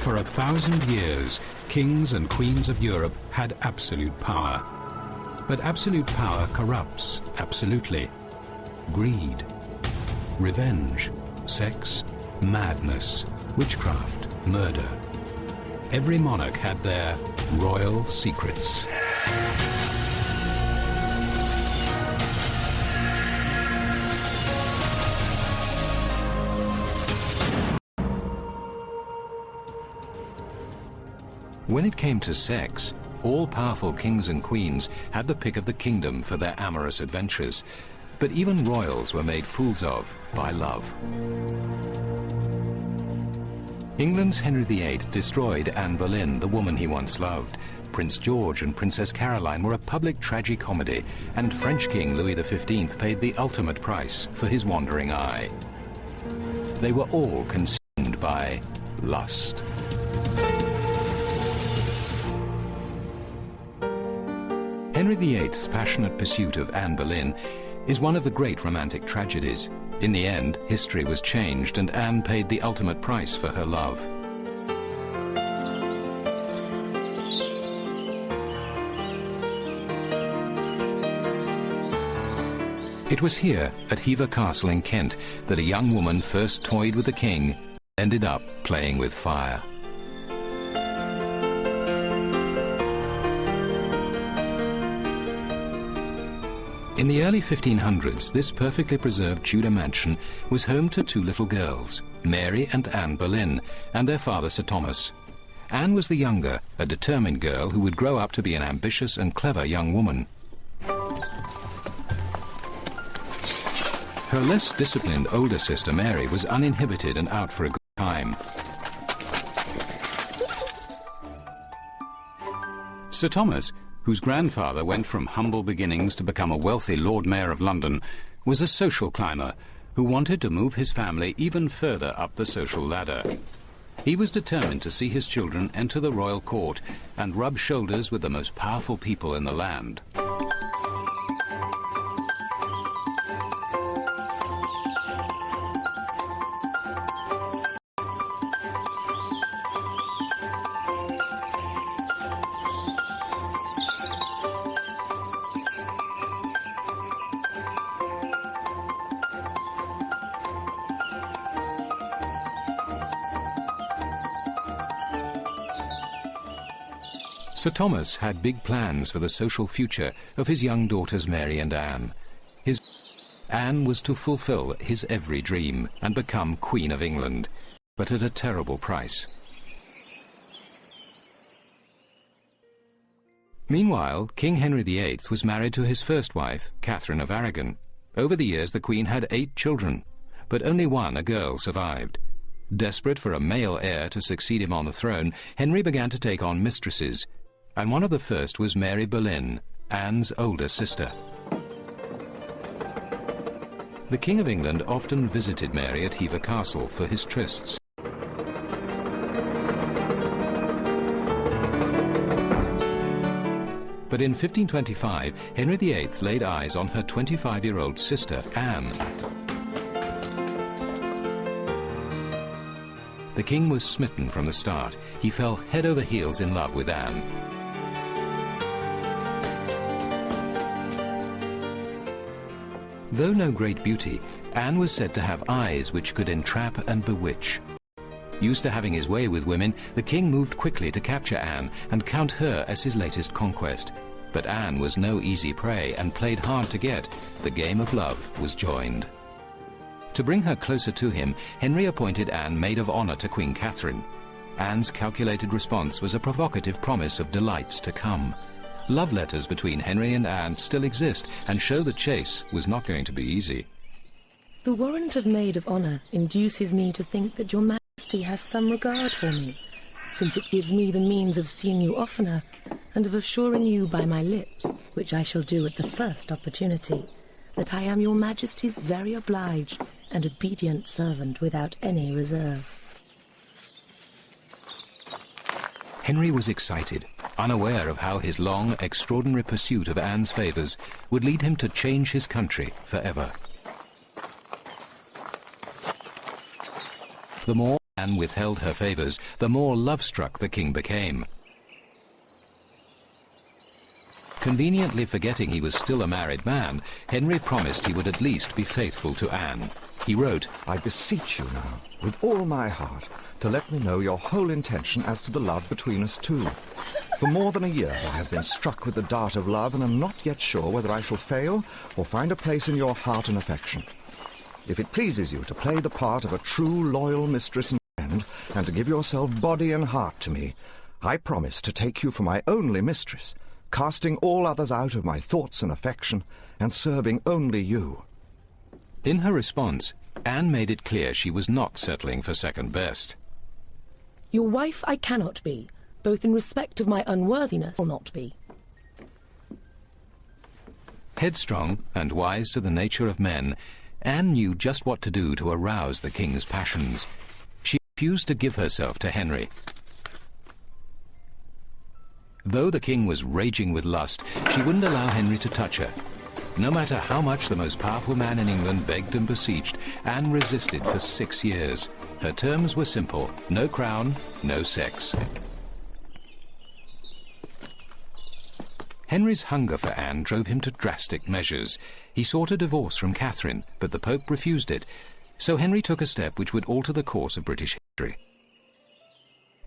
For 1,000 years, kings and queens of Europe had absolute power. But absolute power corrupts absolutely. Greed, revenge, sex, madness, witchcraft, murder. Every monarch had their royal secrets. When it came to sex, all-powerful kings and queens had the pick of the kingdom for their amorous adventures. But even royals were made fools of by love. England's Henry VIII destroyed Anne Boleyn, the woman he once loved. Prince George and Princess Caroline were a public tragicomedy, and French King Louis XV paid the ultimate price for his wandering eye. They were all consumed by lust. Henry VIII's passionate pursuit of Anne Boleyn is one of the great romantic tragedies. In the end, history was changed and Anne paid the ultimate price for her love. It was here, at Hever Castle in Kent, that a young woman first toyed with the king, ended up playing with fire. In the early 1500s, this perfectly preserved Tudor mansion was home to two little girls, Mary and Anne Boleyn, and their father Sir Thomas. Anne was the younger, a determined girl who would grow up to be an ambitious and clever young woman. Her less disciplined older sister Mary was uninhibited and out for a good time. Sir Thomas, whose grandfather went from humble beginnings to become a wealthy Lord Mayor of London, was a social climber who wanted to move his family even further up the social ladder. He was determined to see his children enter the royal court and rub shoulders with the most powerful people in the land. Sir Thomas had big plans for the social future of his young daughters Mary and Anne. Anne was to fulfill his every dream and become Queen of England, but at a terrible price. Meanwhile, King Henry VIII was married to his first wife, Catherine of Aragon. Over the years, the Queen had 8 children, but only one, a girl, survived. Desperate for a male heir to succeed him on the throne, Henry began to take on mistresses, and one of the first was Mary Boleyn, Anne's older sister. The King of England often visited Mary at Hever Castle for his trysts. But in 1525, Henry VIII laid eyes on her 25-year-old sister, Anne. The king was smitten from the start. He fell head over heels in love with Anne. Though no great beauty, Anne was said to have eyes which could entrap and bewitch. Used to having his way with women, the king moved quickly to capture Anne and count her as his latest conquest. But Anne was no easy prey and played hard to get. The game of love was joined. To bring her closer to him, Henry appointed Anne maid of honor to Queen Catherine. Anne's calculated response was a provocative promise of delights to come. Love letters between Henry and Anne still exist and show the chase was not going to be easy. The warrant of maid of honor induces me to think that your Majesty has some regard for me, since it gives me the means of seeing you oftener and of assuring you by my lips, which I shall do at the first opportunity, that I am your Majesty's very obliged and obedient servant without any reserve. Henry was excited, unaware of how his long, extraordinary pursuit of Anne's favours would lead him to change his country forever. The more Anne withheld her favours, the more love-struck the king became. Conveniently forgetting he was still a married man, Henry promised he would at least be faithful to Anne. He wrote, "I beseech you now, with all my heart, to let me know your whole intention as to the love between us two. For more than a year I have been struck with the dart of love, and am not yet sure whether I shall fail or find a place in your heart and affection. If it pleases you to play the part of a true loyal mistress and friend, and to give yourself body and heart to me, I promise to take you for my only mistress, casting all others out of my thoughts and affection, and serving only you." In her response, Anne made it clear she was not settling for second best. "Your wife I cannot be, both in respect of my unworthiness will not be." Headstrong and wise to the nature of men, Anne knew just what to do to arouse the king's passions. She refused to give herself to Henry. Though the king was raging with lust, she wouldn't allow Henry to touch her. No matter how much the most powerful man in England begged and beseeched, Anne resisted for 6 years. Her terms were simple: no crown, no sex. Henry's hunger for Anne drove him to drastic measures. He sought a divorce from Catherine, but the Pope refused it, so Henry took a step which would alter the course of British history.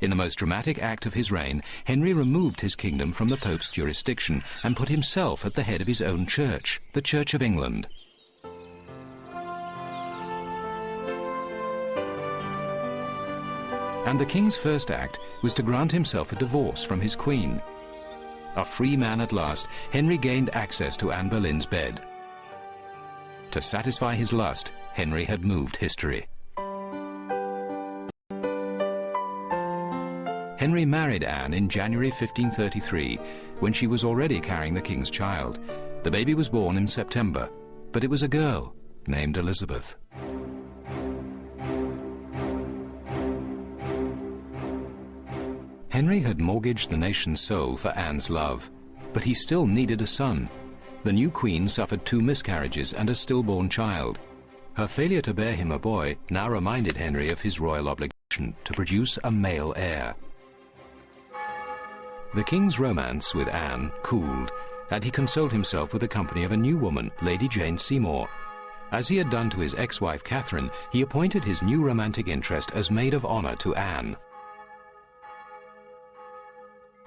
In the most dramatic act of his reign, Henry removed his kingdom from the Pope's jurisdiction and put himself at the head of his own church, the Church of England. And the king's first act was to grant himself a divorce from his queen. A free man at last, Henry gained access to Anne Boleyn's bed. To satisfy his lust, Henry had moved history. Henry married Anne in January 1533, when she was already carrying the king's child. The baby was born in September, but it was a girl named Elizabeth. Henry had mortgaged the nation's soul for Anne's love, but he still needed a son. The new queen suffered 2 miscarriages and a stillborn child. Her failure to bear him a boy now reminded Henry of his royal obligation to produce a male heir. The king's romance with Anne cooled, and he consoled himself with the company of a new woman, Lady Jane Seymour. As he had done to his ex-wife Catherine, he appointed his new romantic interest as maid of honour to Anne.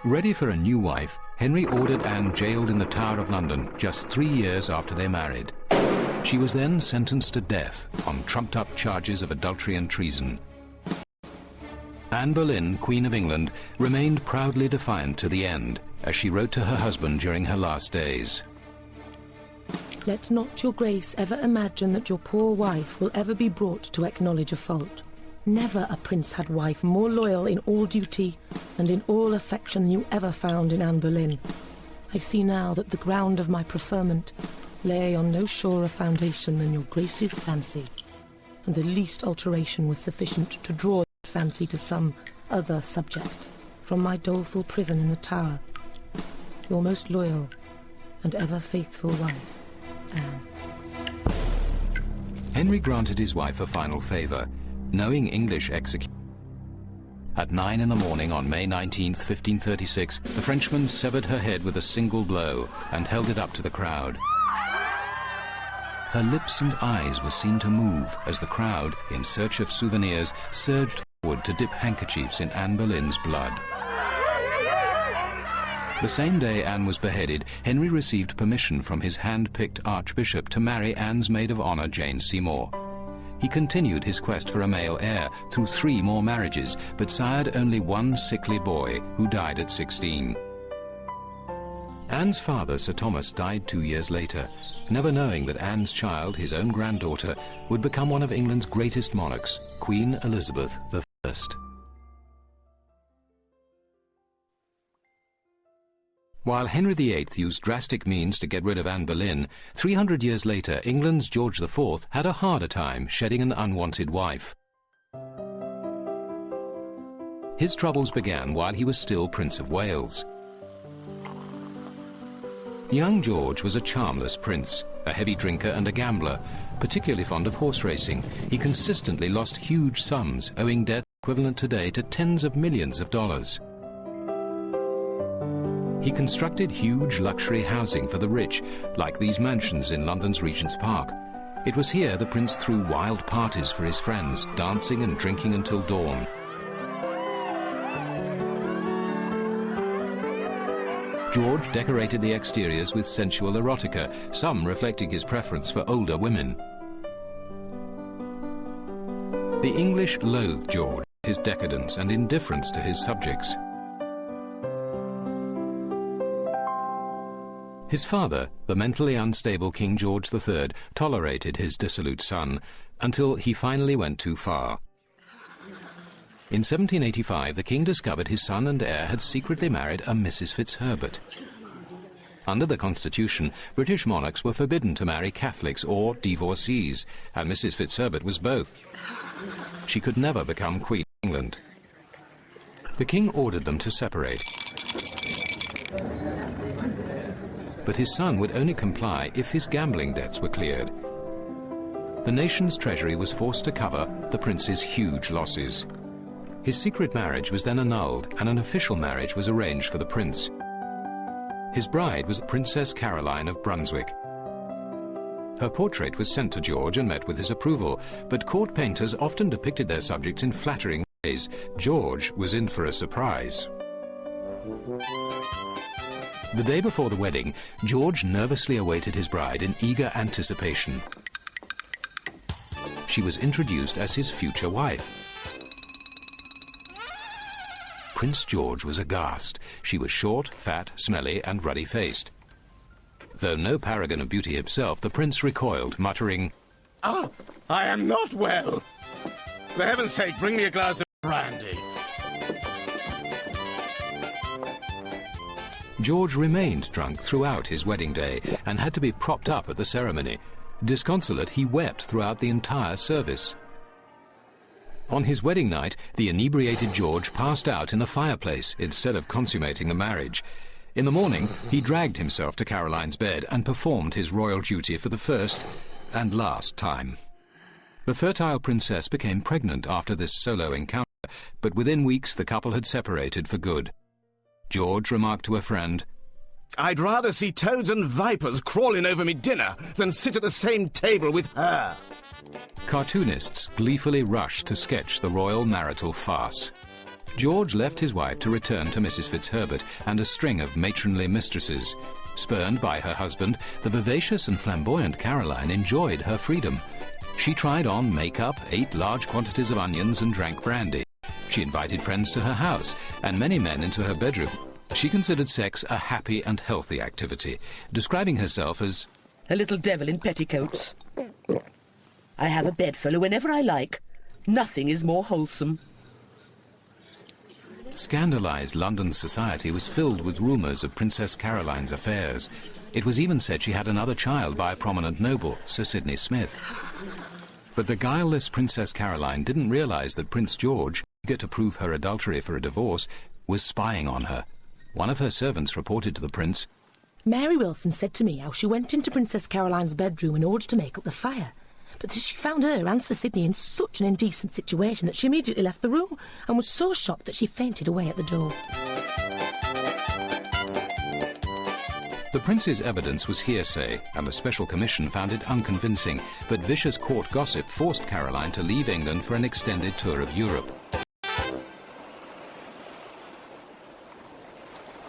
Ready for a new wife, Henry ordered Anne jailed in the Tower of London just 3 years after they married. She was then sentenced to death on trumped-up charges of adultery and treason. Anne Boleyn, Queen of England, remained proudly defiant to the end, as she wrote to her husband during her last days. "Let not your grace ever imagine that your poor wife will ever be brought to acknowledge a fault. Never a prince had wife more loyal in all duty and in all affection than you ever found in Anne Boleyn. I see now that the ground of my preferment lay on no surer foundation than your grace's fancy, and the least alteration was sufficient to draw fancy to some other subject from my doleful prison in the Tower. Your most loyal and ever faithful wife, Anne." Henry granted his wife a final favour, knowing English execution. At 9 in the morning on May 19, 1536, the Frenchman severed her head with a single blow and held it up to the crowd. Her lips and eyes were seen to move as the crowd, in search of souvenirs, surged forward to dip handkerchiefs in Anne Boleyn's blood. The same day Anne was beheaded, Henry received permission from his hand-picked archbishop to marry Anne's maid of honour, Jane Seymour. He continued his quest for a male heir through 3 more marriages, but sired only one sickly boy who died at 16. Anne's father, Sir Thomas, died 2 years later, never knowing that Anne's child, his own granddaughter, would become one of England's greatest monarchs, Queen Elizabeth I. While Henry VIII used drastic means to get rid of Anne Boleyn, 300 years later, England's George IV had a harder time shedding an unwanted wife. His troubles began while he was still Prince of Wales. Young George was a charmless prince, a heavy drinker and a gambler, particularly fond of horse racing. He consistently lost huge sums, owing debt equivalent today to tens of millions of dollars. He constructed huge luxury housing for the rich, like these mansions in London's Regent's Park. It was here the prince threw wild parties for his friends, dancing and drinking until dawn. George decorated the exteriors with sensual erotica, some reflecting his preference for older women. The English loathed George, his decadence and indifference to his subjects. His father, the mentally unstable King George III, tolerated his dissolute son until he finally went too far. In 1785, the king discovered his son and heir had secretly married a Mrs. Fitzherbert. Under the Constitution, British monarchs were forbidden to marry Catholics or divorcees, and Mrs. Fitzherbert was both. She could never become Queen of England. The king ordered them to separate. But his son would only comply if his gambling debts were cleared. The nation's treasury was forced to cover the prince's huge losses. His secret marriage was then annulled, and an official marriage was arranged for the prince. His bride was Princess Caroline of Brunswick. Her portrait was sent to George and met with his approval, but court painters often depicted their subjects in flattering ways. George was in for a surprise. The day before the wedding, George nervously awaited his bride in eager anticipation. She was introduced as his future wife. Prince George was aghast. She was short, fat, smelly, and ruddy-faced. Though no paragon of beauty himself, the prince recoiled, muttering, "Ah, I am not well. For heaven's sake, bring me a glass of brandy." George remained drunk throughout his wedding day and had to be propped up at the ceremony. Disconsolate, he wept throughout the entire service. On his wedding night, the inebriated George passed out in the fireplace instead of consummating the marriage. In the morning, he dragged himself to Caroline's bed and performed his royal duty for the first and last time. The fertile princess became pregnant after this solo encounter, but within weeks the couple had separated for good. George remarked to a friend, "I'd rather see toads and vipers crawling over me dinner than sit at the same table with her." Cartoonists gleefully rushed to sketch the royal marital farce. George left his wife to return to Mrs. Fitzherbert and a string of matronly mistresses. Spurned by her husband, the vivacious and flamboyant Caroline enjoyed her freedom. She tried on makeup, ate large quantities of onions, and drank brandy. She invited friends to her house and many men into her bedroom. She considered sex a happy and healthy activity, describing herself as a little devil in petticoats. I have a bedfellow whenever I like. Nothing is more wholesome. Scandalized London society was filled with rumours of Princess Caroline's affairs. It was even said she had another child by a prominent noble, Sir Sidney Smith. But the guileless Princess Caroline didn't realise that Prince George, eager to prove her adultery for a divorce, was spying on her. One of her servants reported to the prince, "Mary Wilson said to me how she went into Princess Caroline's bedroom in order to make up the fire. But she found her and Sir Sidney in such an indecent situation that she immediately left the room and was so shocked that she fainted away at the door." The prince's evidence was hearsay, and a special commission found it unconvincing, but vicious court gossip forced Caroline to leave England for an extended tour of Europe.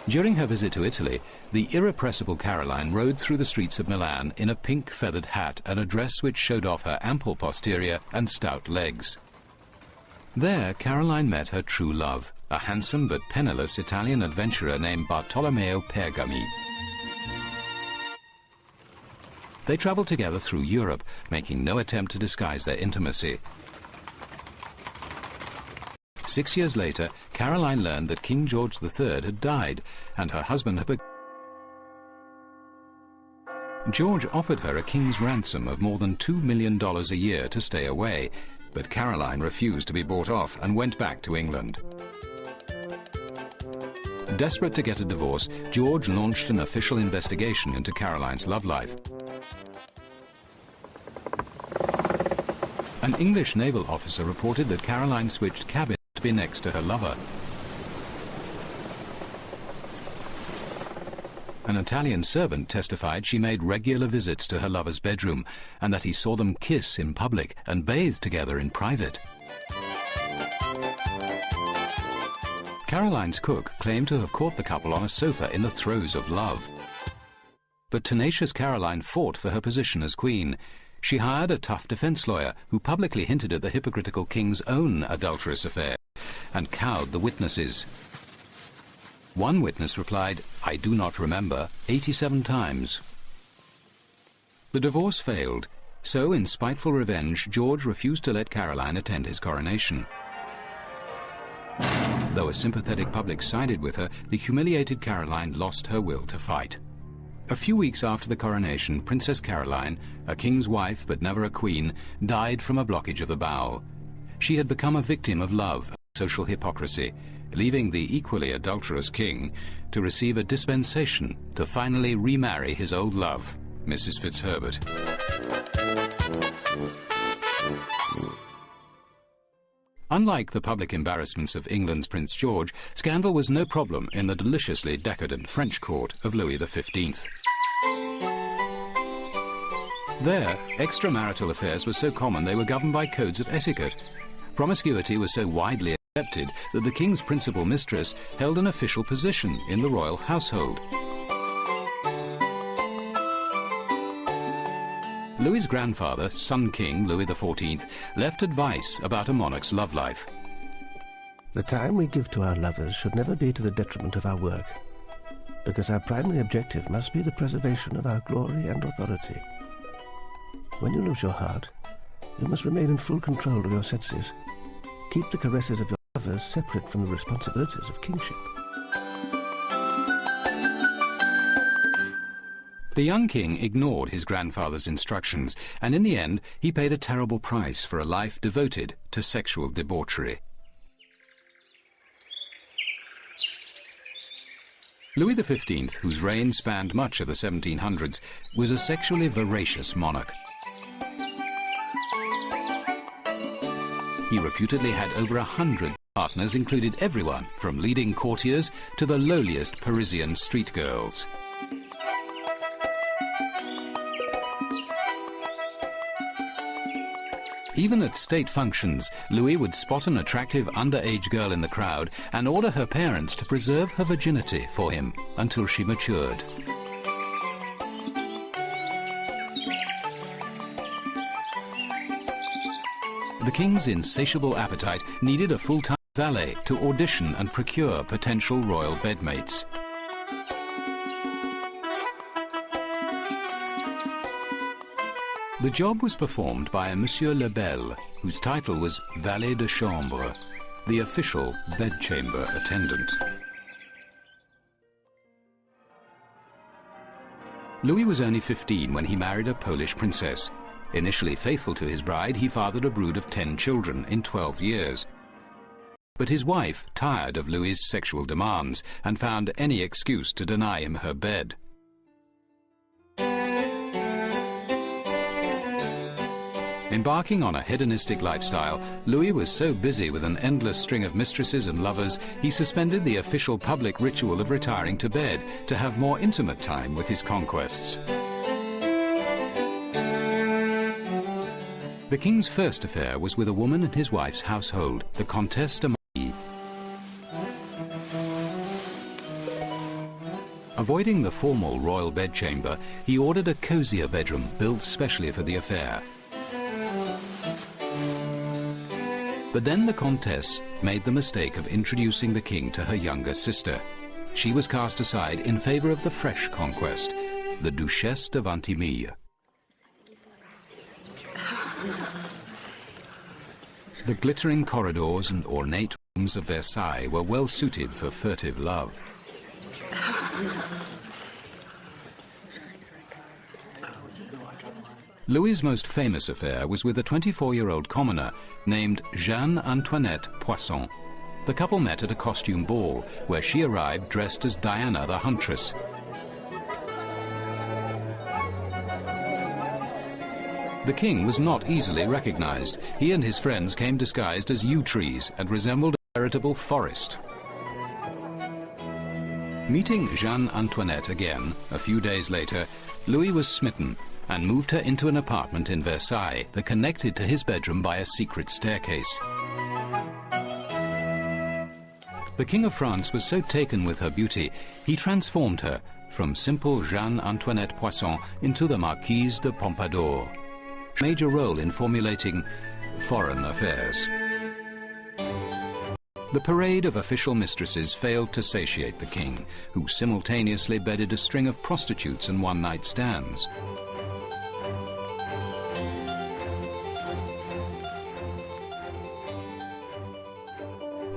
During her visit to Italy, the irrepressible Caroline rode through the streets of Milan in a pink feathered hat and a dress which showed off her ample posterior and stout legs. There, Caroline met her true love, a handsome but penniless Italian adventurer named Bartolomeo Pergami. They travelled together through Europe, making no attempt to disguise their intimacy. 6 years later, Caroline learned that King George III had died, and her husband had George offered her a king's ransom of more than $2 million a year to stay away, but Caroline refused to be bought off and went back to England. Desperate to get a divorce, George launched an official investigation into Caroline's love life. An English naval officer reported that Caroline switched cabins to be next to her lover. An Italian servant testified she made regular visits to her lover's bedroom and that he saw them kiss in public and bathe together in private. Caroline's cook claimed to have caught the couple on a sofa in the throes of love. But tenacious Caroline fought for her position as queen. She hired a tough defense lawyer who publicly hinted at the hypocritical king's own adulterous affair and cowed the witnesses. One witness replied, "I do not remember," 87 times. The divorce failed, so in spiteful revenge, George refused to let Caroline attend his coronation. Though a sympathetic public sided with her, the humiliated Caroline lost her will to fight. A few weeks after the coronation, Princess Caroline, a king's wife but never a queen, died from a blockage of the bowel. She had become a victim of love and social hypocrisy, leaving the equally adulterous king to receive a dispensation to finally remarry his old love, Mrs. Fitzherbert. Unlike the public embarrassments of England's Prince George, scandal was no problem in the deliciously decadent French court of Louis XV. There, extramarital affairs were so common they were governed by codes of etiquette. Promiscuity was so widely accepted that the king's principal mistress held an official position in the royal household. Louis's grandfather, Sun King Louis XIV, left advice about a monarch's love life. The time we give to our lovers should never be to the detriment of our work, because our primary objective must be the preservation of our glory and authority. When you lose your heart, you must remain in full control of your senses. Keep the caresses of your lovers separate from the responsibilities of kingship. The young king ignored his grandfather's instructions, and in the end he paid a terrible price for a life devoted to sexual debauchery. Louis XV, whose reign spanned much of the 1700s, was a sexually voracious monarch. He reputedly had over 100 partners, included everyone from leading courtiers to the lowliest Parisian street girls. Even at state functions, Louis would spot an attractive underage girl in the crowd and order her parents to preserve her virginity for him until she matured. The king's insatiable appetite needed a full-time valet to audition and procure potential royal bedmates. The job was performed by a Monsieur Lebel, whose title was valet de chambre, the official bedchamber attendant. Louis was only 15 when he married a Polish princess. Initially faithful to his bride, he fathered a brood of 10 children in 12 years. But his wife tired of Louis's sexual demands and found any excuse to deny him her bed. Embarking on a hedonistic lifestyle, Louis was so busy with an endless string of mistresses and lovers, he suspended the official public ritual of retiring to bed to have more intimate time with his conquests. The king's first affair was with a woman in his wife's household, the Comtesse de Marie. Avoiding the formal royal bedchamber, he ordered a cozier bedroom built specially for the affair. But then the Comtesse made the mistake of introducing the king to her younger sister. She was cast aside in favor of the fresh conquest, the Duchesse de Ventimille. The glittering corridors and ornate rooms of Versailles were well suited for furtive love. Louis's most famous affair was with a 24-year-old commoner named Jeanne Antoinette Poisson. The couple met at a costume ball, where she arrived dressed as Diana the Huntress. The king was not easily recognized. He and his friends came disguised as yew trees and resembled a veritable forest. Meeting Jeanne Antoinette again, a few days later, Louis was smitten and moved her into an apartment in Versailles that connected to his bedroom by a secret staircase. The King of France was so taken with her beauty, he transformed her from simple Jeanne Antoinette Poisson into the Marquise de Pompadour. A major role in formulating foreign affairs. The parade of official mistresses failed to satiate the king, who simultaneously bedded a string of prostitutes and one-night stands.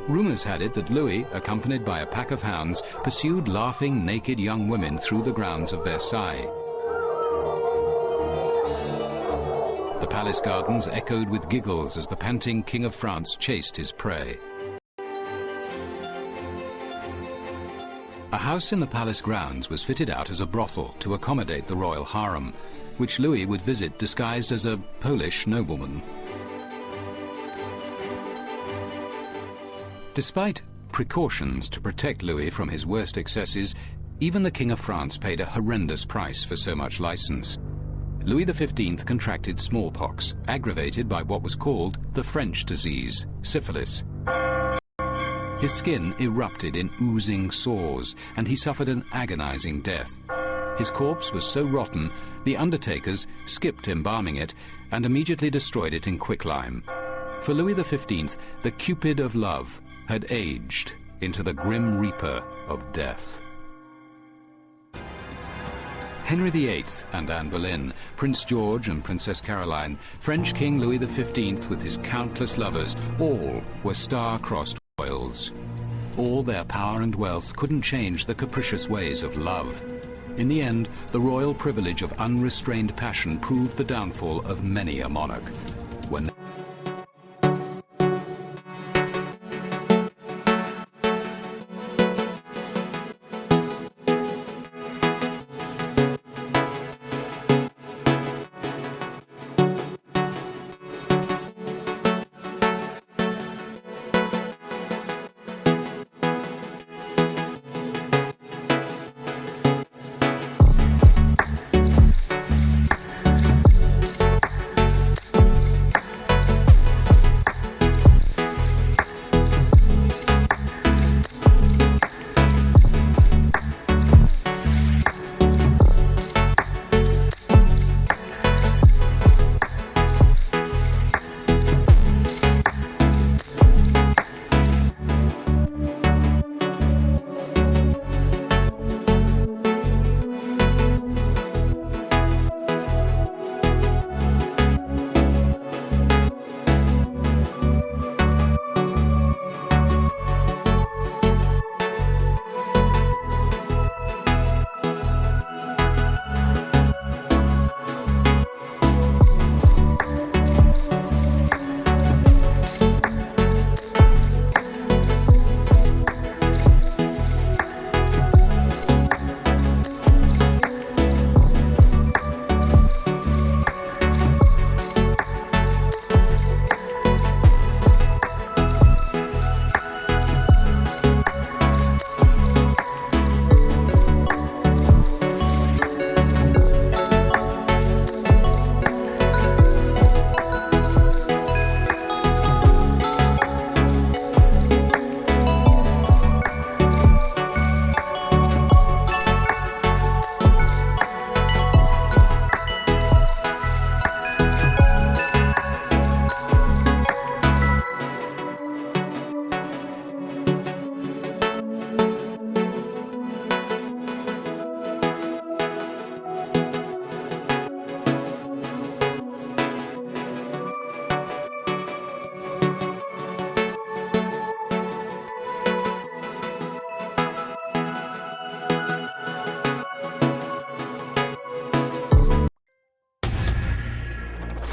Rumours had it that Louis, accompanied by a pack of hounds, pursued laughing, naked young women through the grounds of Versailles. The palace gardens echoed with giggles as the panting King of France chased his prey. A house in the palace grounds was fitted out as a brothel to accommodate the royal harem, which Louis would visit disguised as a Polish nobleman. Despite precautions to protect Louis from his worst excesses, even the King of France paid a horrendous price for so much license. Louis XV contracted smallpox, aggravated by what was called the French disease, syphilis. His skin erupted in oozing sores, and he suffered an agonizing death. His corpse was so rotten, the undertakers skipped embalming it and immediately destroyed it in quicklime. For Louis XV, the Cupid of love had aged into the Grim Reaper of death. Henry VIII and Anne Boleyn, Prince George and Princess Caroline, French King Louis XV with his countless lovers, all were star-crossed royals. All their power and wealth couldn't change the capricious ways of love. In the end, the royal privilege of unrestrained passion proved the downfall of many a monarch. When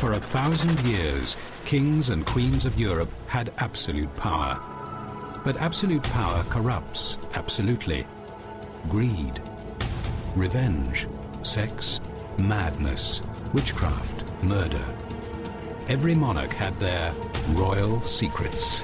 For 1,000 years, kings and queens of Europe had absolute power. But absolute power corrupts, absolutely. Greed, revenge, sex, madness, witchcraft, murder. Every monarch had their royal secrets.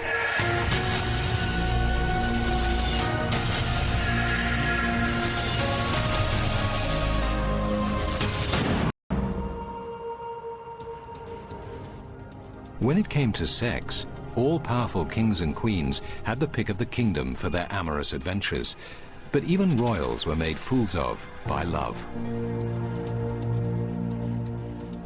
When it came to sex, all-powerful kings and queens had the pick of the kingdom for their amorous adventures. But even royals were made fools of by love.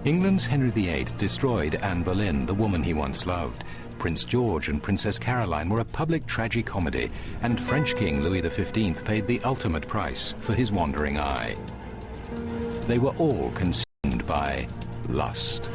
England's Henry VIII destroyed Anne Boleyn, the woman he once loved. Prince George and Princess Caroline were a public tragicomedy, and French King Louis XV paid the ultimate price for his wandering eye. They were all consumed by lust.